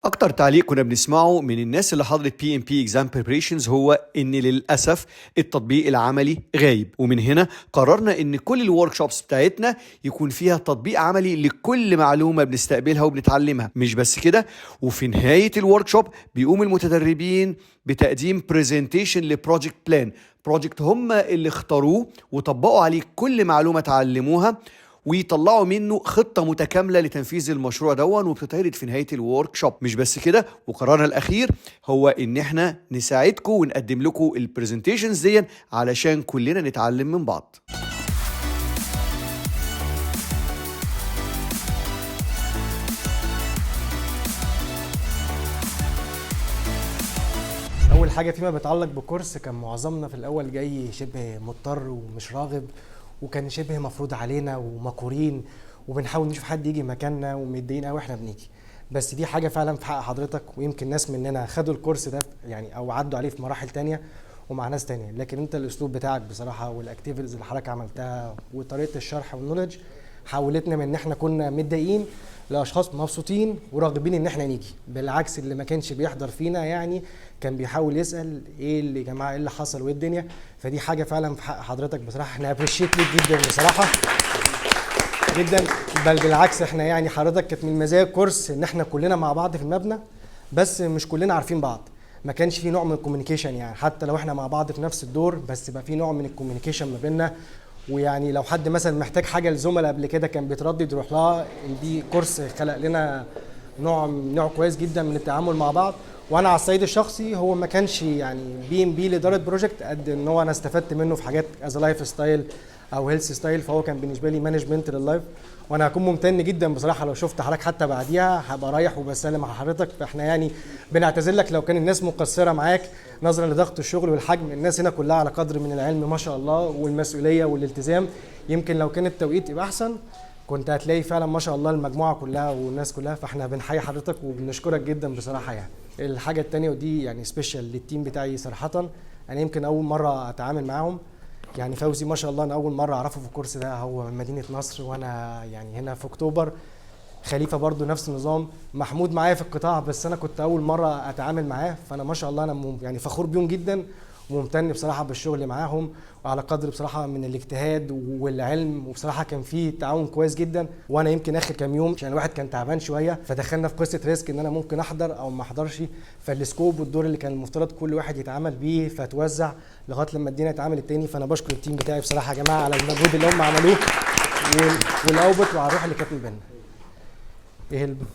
اكتر تعليق كنا بنسمعه من الناس اللي حضرت بي ام بي اكزام بريبريشنز هو ان للاسف التطبيق العملي غايب. ومن هنا قررنا ان كل الورك شوبس بتاعتنا يكون فيها تطبيق عملي لكل معلومه بنستقبلها وبنتعلمها. مش بس كده، وفي نهايه الورك شوب بيقوم المتدربين بتقديم برزنتيشن لبروجكت بلان، بروجكت هم اللي اختاروه وطبقوا عليه كل معلومه اتعلموها ويطلعوا منه خطة متكاملة لتنفيذ المشروع دون، وبتتعرض في نهاية الورك شوب. مش بس كده، وقرارنا الأخير هو إن إحنا نساعدكم ونقدم لكم البرزنتيشنز دي علشان كلنا نتعلم من بعض. اول حاجه فيما بيتعلق بكورس، كان معظمنا في الاول جاي شبه مضطر ومش راغب، وكان شبه مفروض علينا ومقهورين، وبنحاول نشوف حد يجي مكاننا ومتضايقين قوي احنا بنيجي. بس دي حاجه فعلا في حق حضرتك، ويمكن ناس مننا خدوا الكورس ده يعني او عدوا عليه في مراحل تانية ومع ناس تانية، لكن انت الاسلوب بتاعك بصراحه والاكتيفيتيز اللي حضرتك عملتها وطريقه الشرح والنولج حولتنا من ان احنا كنا متضايقين لاشخاص مبسوطين وراغبين ان احنا نيجي. بالعكس، اللي ما كانش بيحضر فينا يعني كان بيحاول يسال ايه اللي يا جماعه، ايه اللي حصل وايه الدنيا. فدي حاجه فعلا في حق حضرتك بصراحه، احنا ابريشيت ليك جدا بصراحه جدا. بل بالعكس، احنا يعني حضرتك كانت من مزايا الكورس ان احنا كلنا مع بعض في المبنى، بس مش كلنا عارفين بعض. ما كانش في نوع من الكوميونيكيشن، يعني حتى لو احنا مع بعض في نفس الدور بس بقى في نوع من الكوميونيكيشن ما بيننا. ويعني لو حد مثلا محتاج حاجه للزملاء قبل كده كان بيتردد يروح لها. دي كورس خلق لنا نوع كويس جدا من التعامل مع بعض. وانا على الصعيد الشخصي، هو ما كانش يعني بي ام بي لاداره بروجكت قد ان هو انا استفدت منه في حاجات از لايف ستايل او هيلث ستايل، فهو كان بالنسبه لي مانجمنت لللايف. وانا هكون ممتن جدا بصراحه لو شفت حضرتك حتى بعديها، هبقى رايح وبسلم على حضرتك. فاحنا يعني بنعتذر لك لو كان الناس مقصره معاك نظرا لضغط الشغل والحجم. الناس هنا كلها على قدر من العلم ما شاء الله والمسؤوليه والالتزام. يمكن لو كان التوقيت يبقى احسن كنت هتلاقي فعلا ما شاء الله المجموعه كلها والناس كلها. فاحنا بنحيي حضرتك وبنشكرك جدا بصراحه. يعني الحاجه الثانيه ودي يعني سبيشال للتيم بتاعي صراحه، انا يمكن اول مره اتعامل معاهم. يعني فوزي ما شاء الله انا اول مره اعرفه في الكورس ده، هو من مدينه نصر وانا يعني هنا في اكتوبر. خليفه برضو نفس النظام. محمود معايا في القطاع بس انا كنت اول مره اتعامل معاه. فانا ما شاء الله انا يعني فخور بيهم جدا وممتن بصراحه بالشغل معاهم، وعلى قدر بصراحه من الاجتهاد والعلم. وبصراحه كان في تعاون كويس جدا. وانا يمكن اخر كام يوم عشان الواحد كان تعبان شويه، فدخلنا في قصه ريسك ان انا ممكن احضر او ما احضرش. فالسكوب والدور اللي كان المفترض كل واحد يتعامل بيه فتوزع لغايه لما الدنيا اتعمل التاني. فانا بشكر التيم بتاعي بصراحه يا جماعه على المجهود اللي هم عملوه والاوبت وعلى الروح اللي كانت من بيننا.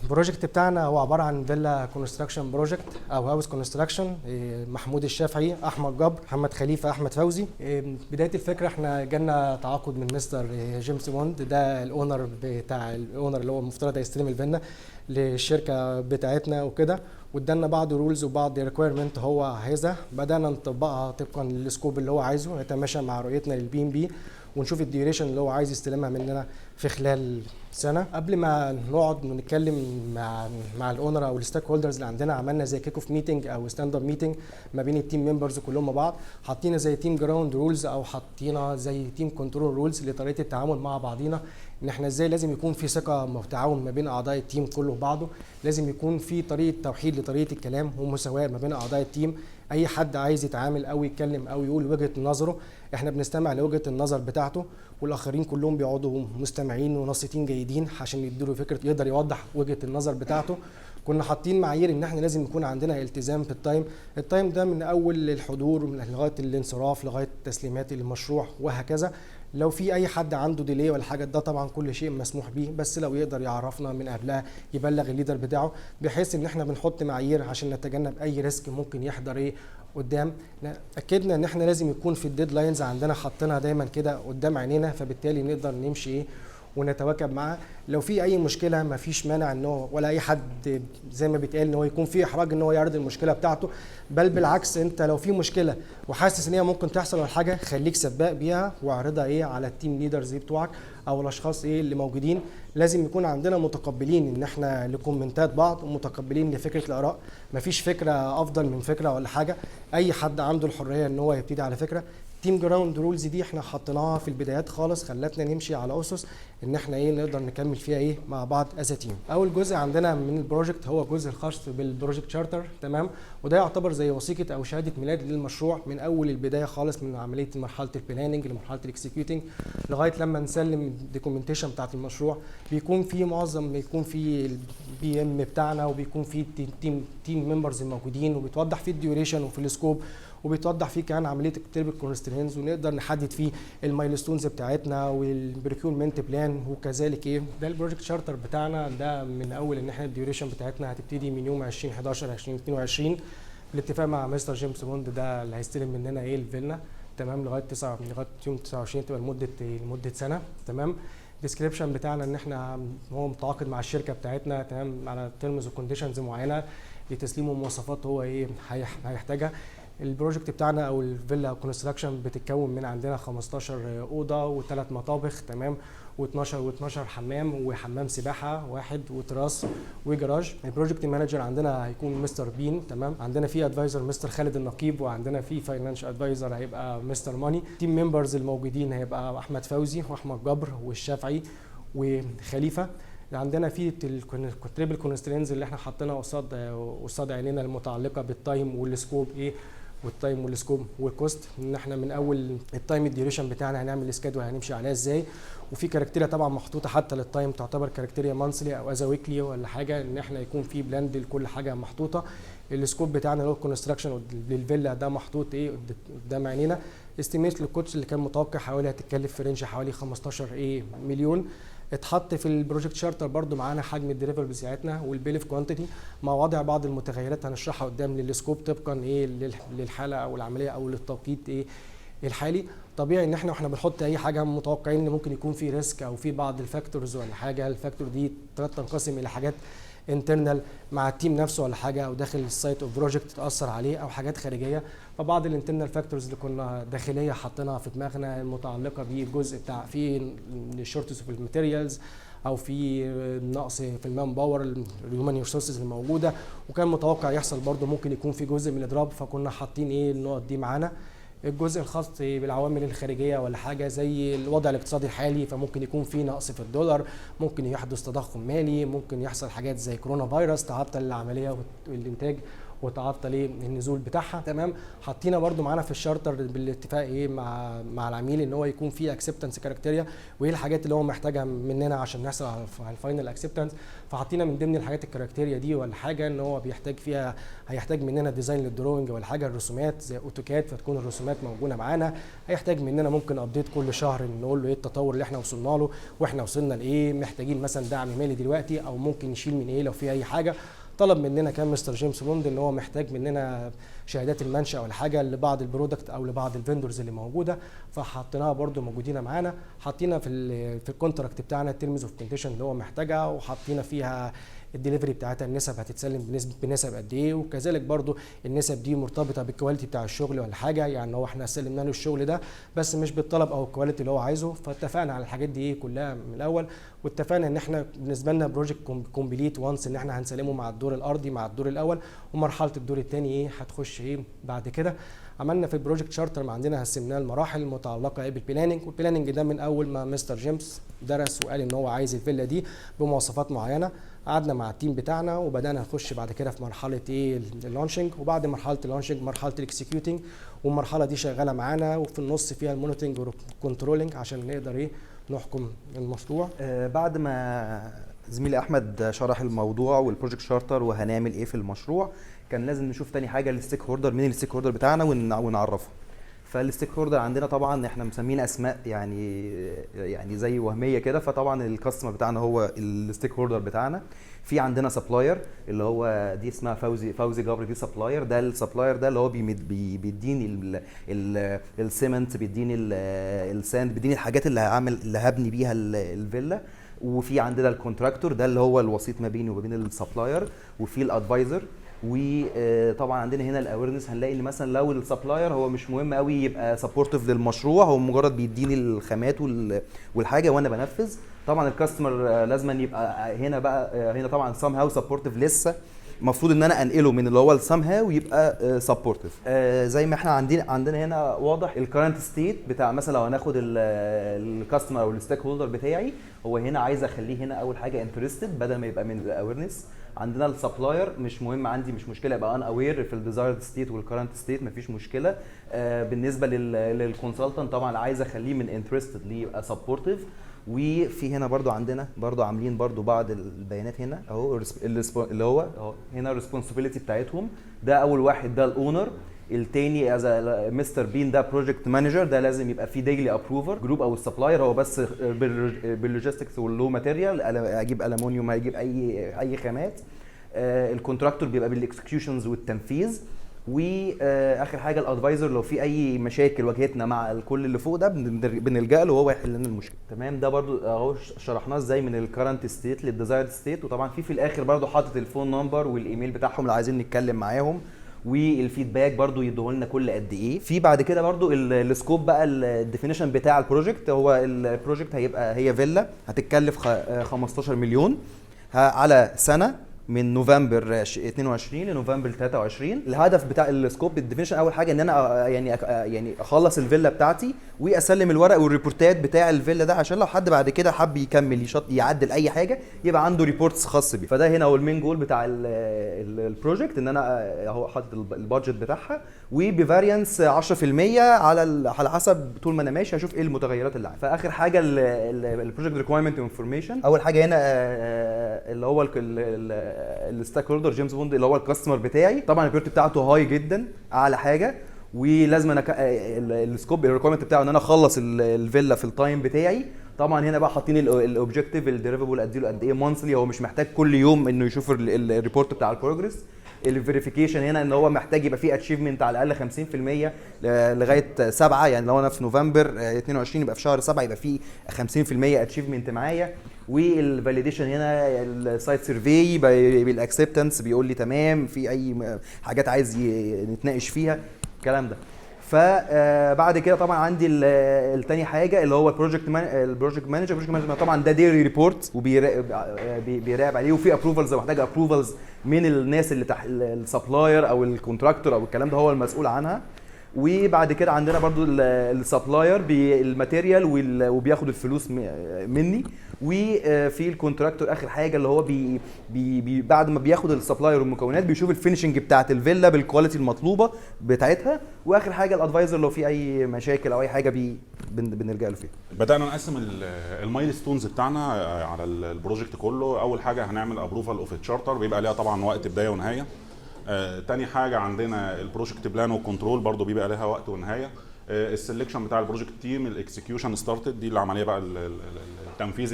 البروجكت بتاعنا هو عباره عن فيلا كونستراكشن بروجكت او هاوس كونستراكشن. محمود الشافعي، احمد جبر، محمد خليفه، احمد فوزي. بدايه الفكره احنا جالنا تعاقد من مستر جيمس بوند، ده الاونر اللي هو المفترض هيستلم الفيلا للشركه بتاعتنا وكده. وادانا بعض رولز وبعض ريكويرمنت هو عايزها، بدانا نطبقها طبقا للسكوب اللي هو عايزه، نتماشى مع رؤيتنا للبي ام بي ونشوف الديوريشن اللي هو عايز يستلمها مننا في خلال سنه. قبل ما نقعد ونتكلم مع الاونر او الستيك هولدرز اللي عندنا، عملنا زي كيك اوف ميتنج او ستاند اب ميتنج ما بين التيم ممبرز كلهم مع بعض. حاطين زي تيم جراوند رولز او حاطين زي تيم كنترول رولز لطريقه التعامل مع بعضينا، ان احنا ازاي لازم يكون في ثقه وتعاون ما بين اعضاء التيم كله وبعضه. لازم يكون في طريقه توحيد لطريقه الكلام ومساواه ما بين اعضاء التيم. اي حد عايز يتعامل او يتكلم او يقول وجهه نظره، احنا بنستمع لوجهه النظر بتاعته، والاخرين كلهم بيقعدوا مستمعين ونصيتين جيدين عشان يديله فكره يقدر يوضح وجهه النظر بتاعته. كنا حاطين معايير ان احنا لازم يكون عندنا التزام بالتايم. التايم ده من اول الحضور لغايه الانصراف لغايه تسليمات المشروع وهكذا. لو في اي حد عنده ديلي ولا حاجه، ده طبعا كل شيء مسموح بيه، بس لو يقدر يعرفنا من قبلها يبلغ الليدر بتاعه، بحيث ان احنا بنحط معايير عشان نتجنب اي ريسك ممكن يحضر قدام. اكدنا ان احنا لازم يكون في الديدلاينز عندنا حاطينها دايما كده قدام عينينا، فبالتالي نقدر نمشي ونتواكب معاه. لو في اي مشكله ما فيش مانع ان هو ولا اي حد زي ما بيتقال ان هو يكون في احراج ان هو يعرض المشكله بتاعته. بل بالعكس، انت لو في مشكله وحاسس ان هي ممكن تحصل ولا حاجه، خليك سباق بيها واعرضها على التيم ليدرز بتوعك او الاشخاص اللي موجودين. لازم يكون عندنا متقبلين ان احنا لكومنتات بعض ومتقبلين لفكره الاراء. مفيش فكره افضل من فكره ولا حاجه، اي حد عنده الحريه ان هو يبتدي على فكره. التيم جراوند رولز دي احنا حطيناها في البدايات خالص، خلتنا نمشي على اسس ان احنا نقدر نكمل فيها مع بعض از تيم. اول جزء عندنا من البروجكت هو الجزء الخاص بالبروجكت شارتر، تمام، وده يعتبر زي وثيقه او شهاده ميلاد للمشروع من اول البدايه خالص، من عمليه مرحله البلاننج لمرحله الاكسكيوتنج لغايه لما نسلم الدوكيومنتيشن بتاعت المشروع. بيكون في البي ام بتاعنا، وبيكون في تيم ممبرز الموجودين، وبيتوضح فيه الديوريشن وفي السكوب، وبيتوضح فيه كمان عمليه التربل كونسترينز، ونقدر نحدد فيه المايلستونز بتاعتنا والبريكيومنت بلان. وكذلك ده البروجكت شارتر بتاعنا، ده من اول ان احنا الديوريشن بتاعتنا هتبتدي من يوم 20/11/2022 بالاتفاق مع مستر جيمس بوند، ده اللي هيستلم مننا الفيلا، تمام، لغايه يوم 29 تبقى لمده سنه، تمام. الديسكريبشن بتاعنا ان احنا هو متعاقد مع الشركه بتاعتنا، تمام، على تيرمز وكونديشنز معينه لتسليم مواصفات هو هيحتاجها. البروجكت بتاعنا او الفيلا كونستراكشن بتتكون من عندنا 15 اوضه و3 مطابخ، تمام، و12 حمام وحمام سباحه واحد وتراس وجراج. البروجكت مانجر عندنا هيكون مستر بين، تمام. عندنا في ادفايزر مستر خالد النقيب، وعندنا في فاينانشال ادفايزر هيبقى مستر ماني. تيم ممبرز الموجودين هيبقى احمد فوزي واحمد جبر والشافعي وخليفه. عندنا في التريبل كونسترينز اللي احنا حاطينها قصاد عينينا المتعلقه بالتايم والسكوب والتايم والسكوب والكوست، ان احنا من اول التايم الديوريشن بتاعنا هنعمل سكادول هنمشي عليها ازاي، وفي كاركتيريا طبعا محطوطه حتى للتايم تعتبر كاركتيريا مانثلي او ازا ويكلي ولا حاجه، ان احنا يكون في بلاند لكل حاجه محطوطه. السكوب بتاعنا اللي هو الكونستراكشن للفيلا ده محطوط قدام عينينا. استيميت للكوتش اللي كان متوقع حوالي هتتكلف في رينج حوالي 15 مليون. اتحط في البروجكت شارتر برضو معانا حجم الديليفربلز بتاعتنا والبيل اوف كوانتيتي مع وضع بعض المتغيرات هنشرحها قدام للسكوب طبقا للحاله او العمليه او للتوقيت الحالي. طبيعي ان احنا بنحط اي حاجه متوقعين ان ممكن يكون في ريسك او في بعض الفاكتورز ولا حاجه. الفاكتور دي تنقسم الى حاجات انترنال مع التيم نفسه ولا حاجه، او داخل السايت اوف بروجكت تاثر عليه، او حاجات خارجيه. فبعض الانترنال فاكتورز اللي كنا داخليه حاطينها في دماغنا المتعلقه بالجزء بتاع في الشورتس في الماتيريالز، او في نقص في المان باور الهيومن ريسورسز الموجوده، وكان متوقع يحصل برده ممكن يكون في جزء من الاضراب، فكنا حاطين النقط دي معانا. الجزء الخاص بالعوامل الخارجيه ولا حاجه زي الوضع الاقتصادي الحالي، فممكن يكون في نقص في الدولار، ممكن يحدث تضخم مالي، ممكن يحصل حاجات زي كورونا فيروس تعطل العمليه والانتاج وتعطل النزول بتاعها، تمام. حاطينها برده معانا في الشارتر بالاتفاق مع العميل ان هو يكون في اكسبتنس كرايتيريا، وايه الحاجات اللي هو محتاجها مننا عشان نحصل على الفاينل اكسبتنس. فحاطينا من ضمن الحاجات الكرايتيريا دي ولا حاجه ان هو هيحتاج مننا ديزاين للدروينج ولا حاجه، الرسومات زي اوتوكاد، فتكون الرسومات موجوده معانا. هيحتاج مننا ممكن ابديت كل شهر نقول له ايه التطور اللي احنا وصلنا له واحنا وصلنا لايه، محتاجين مثلا دعم مالي دلوقتي او ممكن نشيل من ايه لو في اي حاجه. طلب مننا كان مستر جيمس بوند ان هو محتاج مننا شهادات المنشأ ولا حاجه لبعض البرودكت او لبعض الفندورز اللي موجوده، فحطيناها برده موجودين معانا. حاطينا في الكونتراكت بتاعنا التيرمز اوف كونديشن اللي هو محتاجها، وحاطينا فيها الدليفري بتاعتها النسب هتتسلم بنسب قد ايه، وكذلك برضو النسب دي مرتبطه بالكواليتي بتاع الشغل ولا حاجه. يعني هو احنا سلمنا له الشغل ده بس مش بالطلب او الكواليتي اللي هو عايزه، فاتفقنا على الحاجات دي كلها من الاول، واتفقنا ان احنا بالنسبه لنا بروجكت كومبليت وانس ان احنا هنسلمه مع الدور الارضي مع الدور الاول، ومرحله الدور الثاني هتخش بعد كده. عملنا في البروجكت شارتر عندنا قسمناه المراحل المتعلقه بالبلاننج، والبلاننج ده من اول ما مستر جيمس درس وقال ان هو عايز الفيلا دي بمواصفات معينه، قعدنا مع التيم بتاعنا وبدانا نخش بعد كده في مرحله اللانشنج، وبعد مرحله اللانشنج مرحله الاكسكيوتنج، والمرحله دي شغاله معانا، وفي النص فيها المونيتنج والكنترولنج عشان نقدر نحكم المشروع. بعد ما زميلي احمد شرح الموضوع والبروجكت شارتر وهنعمل ايه في المشروع، كان لازم نشوف تاني حاجه الستيك هولدر، مين الستيك هولدر بتاعنا ونعرفه. فالستيك هولدر عندنا طبعا احنا مسمين اسماء يعني زي وهميه كده، فطبعا الكاستمر بتاعنا هو الستيك هولدر بتاعنا. في عندنا سبلاير اللي هو دي اسمها فوزي جبر، دي سبلاير. ده السبلاير ده اللي هو بيديني السيمنت، بيديني الساند، بيديني الحاجات اللي هبني بيها الفيلا. وفي عندنا الكونتراكتور ده اللي هو الوسيط ما بيني وما بين السبلاير، وفي الادفايزر. وطبعا عندنا هنا الاويرنس، هنلاقي ان مثلا لو السبلاير هو مش مهم قوي يبقى سبورتيف للمشروع، هو مجرد بيديني الخامات والحاجه وانا بنفذ. طبعا الكاستمر لازم يبقى هنا طبعا somehow supportive لسه، المفروض ان انا انقله من اللي هو السام هاو يبقى سبورتيف. زي ما احنا عندنا هنا واضح الكرنت ستيت بتاع، مثلا لو هناخد الكاستمر او الستيك هولدر بتاعي، هو هنا عايز اخليه هنا اول حاجه انترستد بدل ما يبقى من الاويرنس. عندنا السبلاير مش مهم عندي، مش مشكله يبقى ان اوير في الديزايرد ستيت والكرنت ستيت، مفيش مشكله. بالنسبه للكونسلتنت طبعا عايز اخليه من انترستد ليبقى سبورتيف. وفي هنا برضو عندنا برضو عاملين برضو بعض البيانات هنا اهو، اللي هو اهو هنا الريسبونسبيلتي بتاعتهم. ده اول واحد ده الاونر، التاني از مستر بين ده بروجكت مانجر، ده لازم يبقى فيه ديلي ابروفر. جروب او السبلاير هو بس باللوجيستكس واللو ماتيريال، اجيب المونيوم، هيجيب اي خامات. الكونتراكتور بيبقى بالاكسكيوشنز والتنفيذ. واخر حاجه الادفايزر، لو في اي مشاكل واجهتنا مع الكل اللي فوق ده بنلجا له وهو يحل لنا المشكله. تمام، ده برضو اهو شرحناه ازاي من الكرنت ستيت للديزايرد ستيت. وطبعا في الاخر برضو حاطط الفون نمبر والايميل بتاعهم لو عايزين نتكلم معاهم، والفيدباك برضو يدوه لنا كل قد ايه. في بعد كده برضو السكوب بقى، الديفينيشن بتاع البروجكت. هو البروجكت هي فيلا هتتكلف 15 مليون على سنه من نوفمبر 22 لنوفمبر 23. الهدف بتاع السكوب الديفينيشن اول حاجه ان انا يعني اخلص الفيلا بتاعتي واسلم الورق والريبورتات بتاع الفيلا ده، عشان لو حد بعد كده حب يكمل يعدل اي حاجه يبقى عنده ريبورتس خاص بيه. فده هنا هو المين جول بتاع البروجكت، ان انا اهو حاطط البادجت بتاعها وبفاريانس 10% على حسب طول ما انا ماشي هشوف ايه المتغيرات اللي عندي. فاخر حاجه البروجكت ريكويرمنت انفورميشن. اول حاجه هنا اللي هو الستيك هولدر جيمس بوند اللي هو الكاستمر بتاعي. طبعا البيرت بتاعته هاي جدا، اعلى حاجه، ولازم انا السكوب الريكويرمنت بتاعه ان انا اخلص الفيلا في التايم بتاعي. طبعا هنا بقى حاطين الاوبجكتيف الديليفربل اديله قد ايه مانثلي، هو مش محتاج كل يوم انه يشوف الريبورت بتاع البروجرس. الفيريفيكيشن هنا ان هو محتاج يبقى فيه اتشيفمنت على الاقل 50% لغايه 7، يعني لو انا في نوفمبر 22 يبقى في شهر 7 يبقى فيه 50% اتشيفمنت معايا. والفاليديشن هنا السايت سيرفي بالاكسبتنس بيقول لي تمام، في اي حاجات عايز نتناقش فيها الكلام ده. فبعد كده طبعا عندي التاني حاجه اللي هو البروجكت مانجر طبعا ده ديلي ريبورت وبيراقب عليه، وفي ابروفلز لو محتاج ابروفلز من الناس اللي تحت السبلاير او الكونتراكتور او الكلام ده هو المسؤول عنها. وبعد كده عندنا برضو السبلاير بالماتيريال وبياخد الفلوس مني. وفي الكونتراكتور اخر حاجه اللي هو بعد ما بياخد السبلاير والمكونات بيشوف الفينيشنج بتاعه الفيلا بالكواليتي المطلوبه بتاعتها. واخر حاجه الادفايزر لو في اي مشاكل او اي حاجه بنرجع له فيها. بدانا نقسم المايلستونز بتاعنا على البروجكت كله. اول حاجه هنعمل ابروفال اوف تشارتر، بيبقى ليها طبعا وقت بدايه ونهايه. تاني حاجه عندنا البروجكت بلان والكنترول، برضو بيبقى لها وقت ونهايه. السلكشن بتاع البروجكت تيم، الاكسكيوشن ستارتد، دي العمليه بقى التنفيذ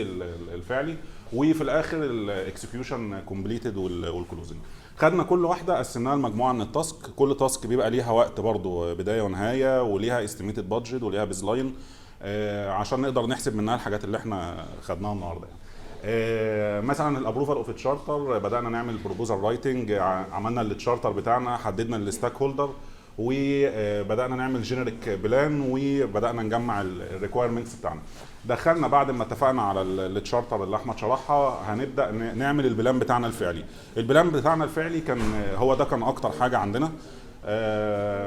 الفعلي. وفي الاخر الاكسكيوشن كومبليتد والكلوزنج. خدنا كل واحده قسمناها لمجموعه من التاسك، كل تاسك بيبقى ليها وقت برضو بدايه ونهايه، وليها استيميتد بادجت وليها بيزلاين عشان نقدر نحسب منها الحاجات اللي احنا خدناها النهارده. مثلا الابروفال اوف تشارتر، بدانا نعمل بروبوزال رايتنج، عملنا التشارتر بتاعنا، حددنا الستاك هولدر، وبدانا نعمل جينيريك بلان، وبدانا نجمع الريكويرمنتس بتاعنا. دخلنا بعد ما اتفقنا على التشارتر اللي احمد شرحها، هنبدا نعمل البلان بتاعنا الفعلي. البلان بتاعنا الفعلي كان كان اكتر حاجه عندنا،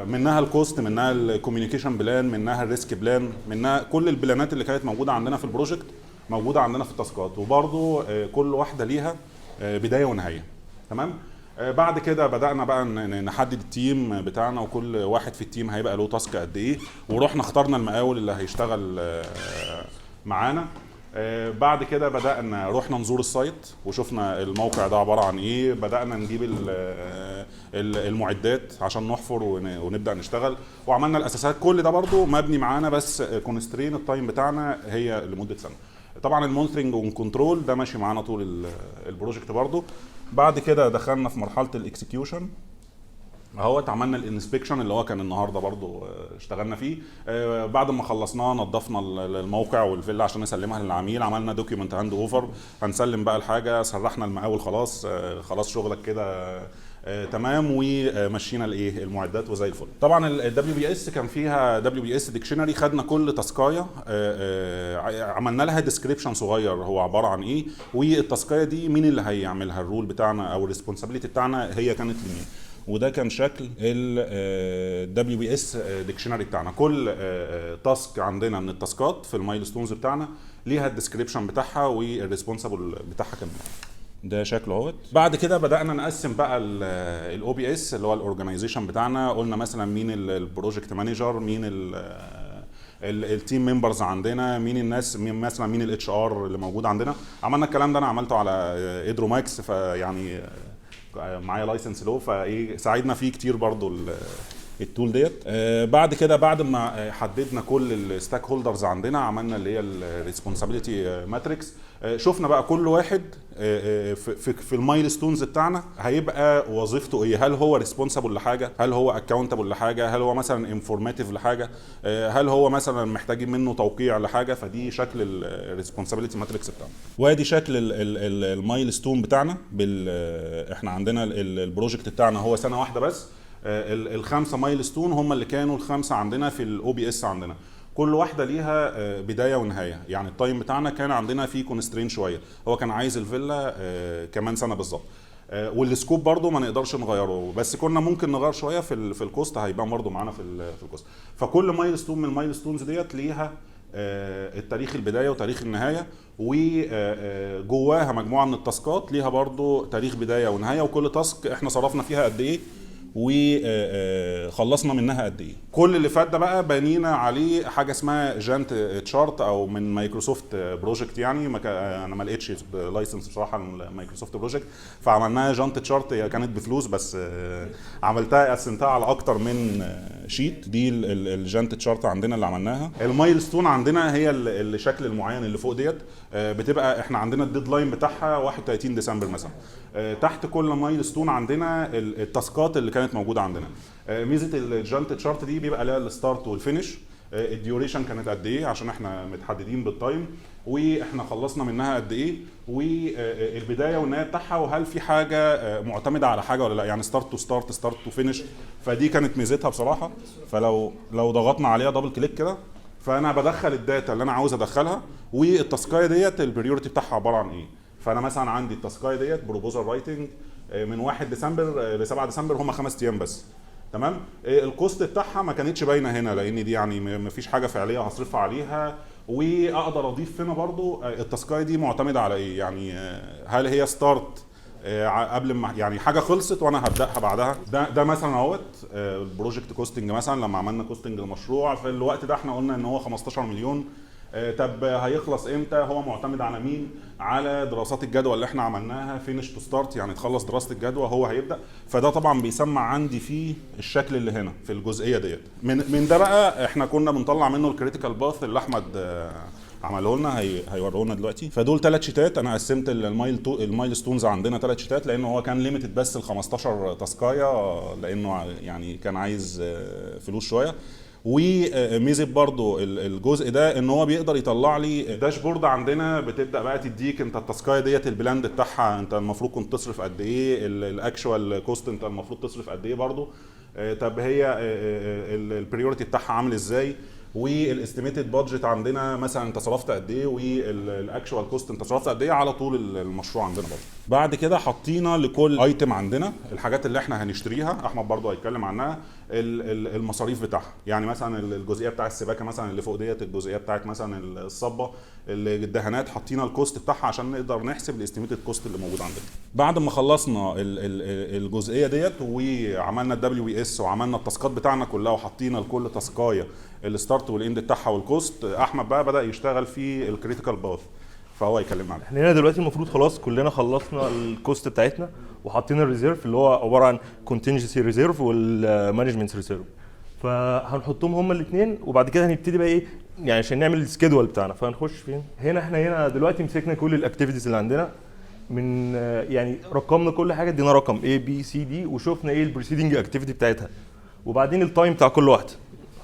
منها الكوست، منها الكوميونيكيشن بلان، منها الريسك بلان، منها كل البلانات اللي كانت موجوده عندنا في البروجكت موجوده عندنا في التاسكات، وبرضو كل واحده ليها بدايه ونهايه. تمام. بعد كده بدأنا بقى نحدد التيم بتاعنا، وكل واحد في التيم هيبقى له تاسك قد ايه، ورحنا اخترنا المقاول اللي هيشتغل معانا. بعد كده بدأنا رحنا نزور السايت وشفنا الموقع ده عبارة عن ايه، بدأنا نجيب المعدات عشان نحفر ونبدأ نشتغل، وعملنا الأساسات. كل ده برضو مبني معانا، بس كونسترين التايم بتاعنا هي لمدة سنة. طبعا المونترنج والكنترول ده ماشي معانا طول البروجكت برضو. بعد كده دخلنا في مرحله الاكسكيوشن اهوت، عملنا الانسبكشن اللي هو كان النهارده برضو اشتغلنا فيه. بعد ما خلصناه نظفنا الموقع والفيلا عشان نسلمها للعميل، عملنا دوكيومنت هاند اوفر، هنسلم بقى الحاجه، سرحنا المقاول خلاص شغلك كده تمام، ومشينا الايه المعدات وزي الفل. طبعا الدبليو بي اس كان فيها دبليو بي اس ديكشنري، خدنا كل تاسكايه عملنا لها ديسكريبشن صغير هو عباره عن ايه، والتاسكايه دي مين اللي هيعملها، الرول بتاعنا او الريسبونسابيلتي بتاعنا هي كانت لمين. وده كان شكل الدبليو بي اس ديكشنري بتاعنا. كل تاسك عندنا من التاسكات في المايلستونز بتاعنا ليها الديسكريبشن بتاعها والريسبونسابل بتاعها كمان. ده شكله اهوت. بعد كده بدانا نقسم بقى الاو بي اس اللي هو الاورجنايزيشن بتاعنا. قلنا مثلا مين البروجكت مانجر، مين التيم ممبرز عندنا، مين الناس، مثلا مين الاتش ار اللي موجود عندنا. عملنا الكلام ده، انا عملته على ادروماكس، فيعني معايا لايسنس لو، فايه ساعدنا فيه كتير برضو التول ديت. بعد كده بعد ما حددنا كل الستاك هولدرز عندنا، عملنا اللي هي الريسبونسابيلتي ماتريكس. شفنا بقى كل واحد في المايلستونز بتاعنا هيبقى وظيفته ايه، هل هو ريسبونسابل لحاجه، هل هو اكاونتبل لحاجه، هل هو مثلا انفورماتيف لحاجه، هل هو مثلا محتاجين منه توقيع لحاجه. فدي شكل الريسبونسابيلتي ماتريكس بتاعنا، وادي شكل المايلستون بتاعنا. احنا عندنا البروجكت بتاعنا هو سنه واحده بس. الخمسه مايلستون هم اللي كانوا الخمسه عندنا في الاو بي اس. عندنا كل واحده ليها بدايه ونهايه. يعني التايم بتاعنا كان عندنا فيه كونسترين شويه، هو كان عايز الفيلا كمان سنه بالظبط، والسكوب برضو ما نقدرش نغيره، بس كنا ممكن نغير شويه في الكوست، هيبقى برضو معانا في الكوست. فكل مايلستون من المايلستونز ديت ليها التاريخ البدايه وتاريخ النهايه، وجواها مجموعه من التاسكات ليها برضو تاريخ بدايه ونهايه، وكل تاسك احنا صرفنا فيها قد ايه وخلصنا منها قد ايه. كل اللي فات ده بقى بنينا عليه حاجه اسمها جانت تشارت او من مايكروسوفت بروجكت. يعني انا ما لقيتش لايسنس بصراحه المايكروسوفت بروجكت، فعملناها جانت تشارت. هي كانت بفلوس بس عملتها قسمتها على اكتر من شيت. دي الجانت تشارت عندنا اللي عملناها. المايلستون عندنا هي الشكل المعين اللي فوق ديت، بتبقى احنا عندنا الديدلاين بتاعها 31 ديسمبر مثلا. تحت كل مايلستون عندنا التاسكات اللي كانت موجوده عندنا. ميزه الجانت تشارت دي بيبقى لها الستارت والفينش، الديوريشن كانت قد ايه عشان احنا متحددين بالتايم، واحنا خلصنا منها قد ايه، والبدايه والنهايه بتاعها، وهل في حاجه معتمده على حاجه ولا لا، يعني ستارت تو ستارت، ستارت تو فينش. فدي كانت ميزتها بصراحه. فلو ضغطنا عليها دبل كليك كده، فانا بدخل الداتا اللي انا عاوز ادخلها، والتاسكايه ديت البريورتي بتاعها عباره عن ايه. فانا مثلا عندي التاسكايه ديت بروبوزال رايتنج من 1 ديسمبر ل 7 ديسمبر، هم 5 ايام بس. تمام. الكوست بتاعها ما كانتش باينه هنا، لان دي يعني ما فيش حاجه فعليه هصرفها عليها. واقدر اضيف هنا برضو التاسكايه دي معتمده على ايه، يعني هل هي ستارت قبل ما يعني حاجه خلصت وانا هبداها بعدها. ده مثلا اهوت البروجكت كوستنج. مثلا لما عملنا كوستنج المشروع في الوقت ده، احنا قلنا ان هو 15 مليون. طب هيخلص امتى؟ هو معتمد على مين؟ على دراسات الجدوى اللي احنا عملناها، فينش تو ستارت، يعني تخلص دراسه الجدوى هو هيبدا. فده طبعا بيسمع عندي فيه الشكل اللي هنا في الجزئيه ديت. من ده بقى احنا كنا بنطلع منه الكريتيكال باث اللي احمد عمله لنا، هيوروا لنا دلوقتي. فدول 3 شيتات. انا قسمت المايلستونز عندنا 3 شيتات، لانه هو كان ليميتد بس ال 15 تاسكايه، لانه يعني كان عايز فلوس شويه. وميزه برضو الجزء ده ان هو بيقدر يطلع لي داشبورد عندنا، بتبدا بقى تديك انت التاسكايه ديت البلاند بتاعها انت المفروض كنت تصرف قد ايه، الاكشوال كوست انت المفروض تصرف قد ايه برضو. طب هي البريورتي بتاعها عامل ازاي، والاستيميتد بادجت عندنا مثلا انت صرفت قد ايه، والاكشوال كوست انت صرفت قد ايه على طول المشروع عندنا برضه. بعد كده حطينا لكل ايتم عندنا الحاجات اللي احنا هنشتريها، احمد برضه هيتكلم عنها، المصاريف بتاعها. يعني مثلا الجزئيه بتاع السباكه مثلا اللي فوق ديت، الجزئيه بتاعت مثلا الصبه، الدهانات، حطينا الكوست بتاعها عشان نقدر نحسب الاستيميتد كوست اللي موجود عندنا. بعد ما خلصنا الجزئيه ديت وعملنا الدبليو بي اس وعملنا التاسكات بتاعنا كلها وحطينا لكل تاسكايه الستارت والاند بتاعها والكوست، احمد بقى بدا يشتغل في الكريتيكال باث، فهو يكلمنا عنه. احنا هنا دلوقتي المفروض خلاص كلنا خلصنا الكوست بتاعتنا وحاطين الريزيرف اللي هو عباره عن كونتنجنسي ريزيرف والمانجمنت ريزيرف، فهنحطهم هما الاثنين وبعد كده هنبتدي بقى ايه يعني عشان نعمل السكيدول بتاعنا. فهنخش فين هنا، احنا هنا دلوقتي مسكنا كل الاكتيفيتيز اللي عندنا من يعني رقمنا كل حاجه، ادينا رقم A B C D وشوفنا ايه البريسيدنج اكتيفيتي بتاعتها، وبعدين التايم بتاع كل واحده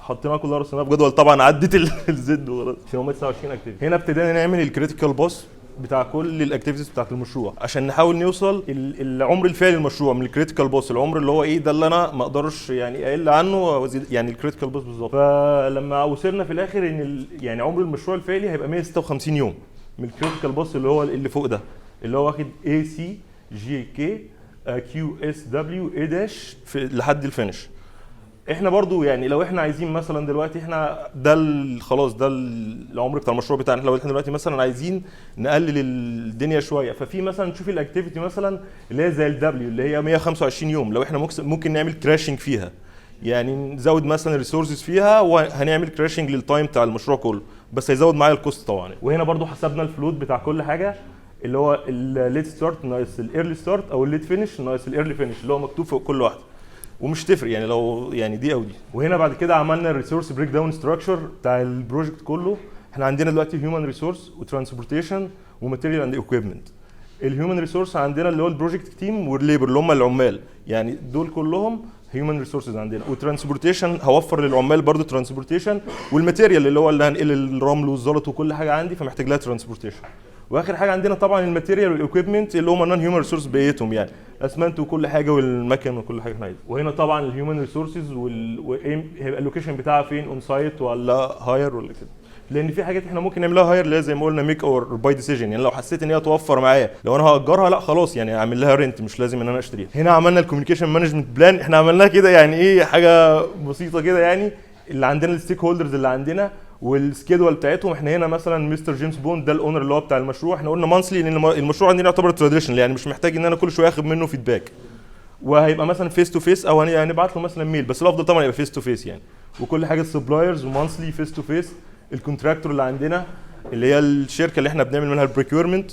حطيناها كلها رسمناها في جدول. طبعا عدت الزد وخلاص عشان هم 29 اكتيفيتي. هنا ابتدينا نعمل الكريتيكال باث بتاع كل الاكتيفيتيز بتاعت المشروع عشان نحاول نوصل العمر الفعلي للمشروع من الكريتيكال بوس، العمر اللي هو ايه ده اللي انا ما اقدرش يعني اقل عنه يعني الكريتيكال بوس بالظبط. فلما وصلنا في الاخر ان يعني عمر المشروع الفعلي هيبقى 156 يوم من الكريتيكال بوس اللي هو اللي فوق ده اللي هو واخد ACGK QSW A- لحد الفينش. احنا برضو يعني لو احنا عايزين مثلا دلوقتي احنا ده خلاص ده العمر بتاع المشروع بتاعنا، لو احنا دلوقتي مثلا عايزين نقلل الدنيا شويه ففي مثلا نشوف الاكتيفيتي مثلا اللي هي زي الدبليو اللي هي 125 يوم، لو احنا ممكن نعمل كراشنج فيها، يعني نزود مثلا الريسورسز فيها وهنعمل كراشنج للتايم بتاع المشروع كله، بس هيزود معايا الكوست طبعا. وهنا برضو حسبنا الفلوت بتاع كل حاجه اللي هو الليت ستارت ناقص الايرلي ستارت او الليت فينش ناقص الايرلي فينش اللي هو مكتوب فوق كل واحده، ومش تفرق يعني لو يعني دي او دي. وهنا بعد كده عملنا الريسورس بريك داون ستراكشر بتاع البروجكت كله. احنا عندنا دلوقتي هيومن ريسورس وترانسبورتيشن وماتيريال اند ايكويبمنت. الهيومن ريسورس عندنا اللي هو البروجكت تيم والليبر اللي هم العمال، يعني دول كلهم هيومن ريسورسز عندنا. وترانسبورتيشن هوفر للعمال برضو ترانسبورتيشن، والماتيريال اللي هو اللي هنقل الرمل والزلط وكل حاجه عندي فمحتاج لها ترانسبورتيشن. واخر حاجه عندنا طبعا الماتيريال والايكويبمنت اللي هم النون هيومن ريسورس بقيتهم يعني اسمنت وكل حاجه والمكن وكل حاجه احنا عايزينها. وهنا طبعا الهيومن ريسورسز هيبقى اللوكيشن بتاعها فين، اون سايت ولا هاير ولا كده، لان في حاجات احنا ممكن نعملها هاير اللي زي ما قلنا ميك اور باي ديسيجن، يعني لو حسيت ان هي توفر معايا لو انا هاجرها لا خلاص يعني اعمل لها رنت مش لازم ان انا اشتريها. هنا عملنا الكوميونيكيشن مانجمنت بلان، احنا عملناها كده يعني ايه حاجه بسيطه كده يعني اللي عندنا الستيك هولدرز اللي عندنا والسكيدول بتاعتهم. احنا هنا مثلا مستر جيمس بوند ده الاونر اللي هو بتاع المشروع، احنا قلنا مانثلي لان المشروع عندنا يعتبر تراديشنال يعني مش محتاج ان انا كل شويه اخد منه فيدباك، وهيبقى مثلا فيس تو فيس او هنبعت له مثلا ميل، بس الافضل طبعا يبقى فيس تو فيس يعني. وكل حاجه السبلايرز ومانثلي فيس تو فيس. الكونتراكتور اللي عندنا اللي هي الشركه اللي احنا بنعمل منها البريكيورمنت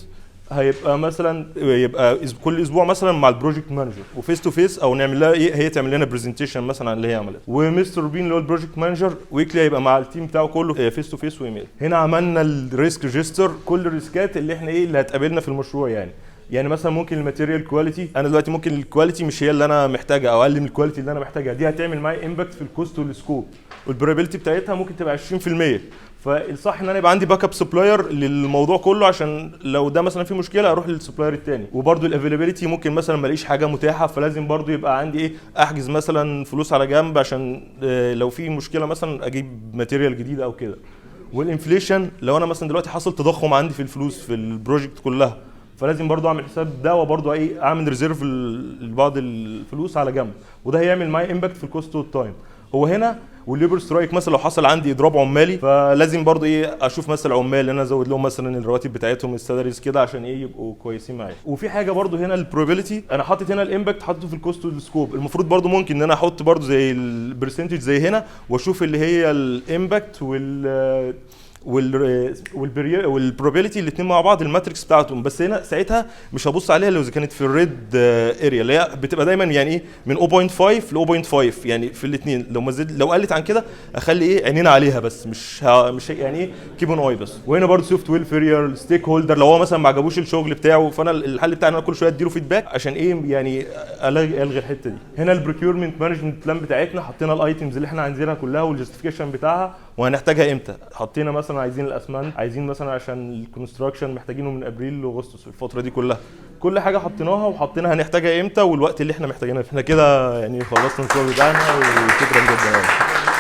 هيبقى مثلا يبقى كل اسبوع مثلا مع البروجكت مانجر وفيس تو فيس، او نعمل لها ايه هي تعمل لنا برزنتيشن مثلا عن اللي هي عملت. ومستر روبين اللي هو البروجكت مانجر ويكلي هيبقى مع التيم بتاعه كله فيس تو فيس وايميل. هنا عملنا الريسك ريجستر كل الريسكات اللي احنا ايه اللي هتقابلنا في المشروع يعني مثلا ممكن الماتيريال كواليتي، انا دلوقتي ممكن الكواليتي مش هي اللي انا محتاجها او اقل من الكواليتي اللي انا محتاجها، دي هتعمل معايا امباكت في الكوست والسكوب، والبروبابيلتي بتاعتها ممكن تبقى 20%. فالصح ان انا يبقى عندي باك اب سبلاير للموضوع كله عشان لو ده مثلا في مشكله اروح للسبلاير الثاني. وبرده الافيلابيلتي ممكن مثلا ما الاقيش حاجه متاحه فلازم برده يبقى عندي ايه احجز مثلا فلوس على جنب عشان لو في مشكله مثلا اجيب ماتيريال جديده او كده. والانفليشن لو انا مثلا دلوقتي حصل تضخم عندي في الفلوس في البروجكت كلها فلازم برضو اعمل حساب ده وبرضو ايه اعمل ريزيرف لبعض الفلوس على جنب، وده هيعمل معايا امباكت في الكوست والتايم. هو هنا والليبر سترايك مثلا لو حصل عندي اضراب عمالي فلازم برضو ايه اشوف مثلا عمال انا ازود لهم مثلا الرواتب بتاعتهم السالاريز كده عشان ايه يبقوا كويسين معايا. وفي حاجه برضو هنا البروبابيلتي، انا حاطط هنا الامباكت حاطه في الكوست والسكوب، المفروض برضو ممكن ان انا احط برضو زي البرسنتج زي هنا واشوف اللي هي الامباكت والبروبابيلتي الاثنين مع بعض الماتريكس بتاعتهم، بس هنا ساعتها مش هبص عليها لو اذا كانت في الريد اريا اللي هي بتبقى دايما يعني ايه من 0.5 ل 0.5 يعني في الاثنين، لو قلت عن كده اخلي ايه عينينا عليها بس مش يعني ايه كيب اون اي بس. وهنا برضه سوفت ويلفير ستيك هولدر لو هو مثلا ما عجبوش الشغل بتاعه فانا الحل بتاعي ان انا كل شويه اديله فيدباك عشان ايه يعني الغي الحته دي. هنا البريكيورمنت مانجمنت بلان بتاعتنا حطينا الايتمز اللي احنا عايزينها كلها والجستيفيكيشن بتاعها وهنحتاجها امتى. حطينا مثلا عايزين الاسمنت، عايزين مثلا عشان الكونستراكشن محتاجينه من ابريل لاغسطس الفتره دي كلها، كل حاجه حطيناها وحطينا هنحتاجها امتى والوقت اللي احنا محتاجينه. احنا كده يعني خلصنا الشغل بتاعنا وشكرا جدا يعني.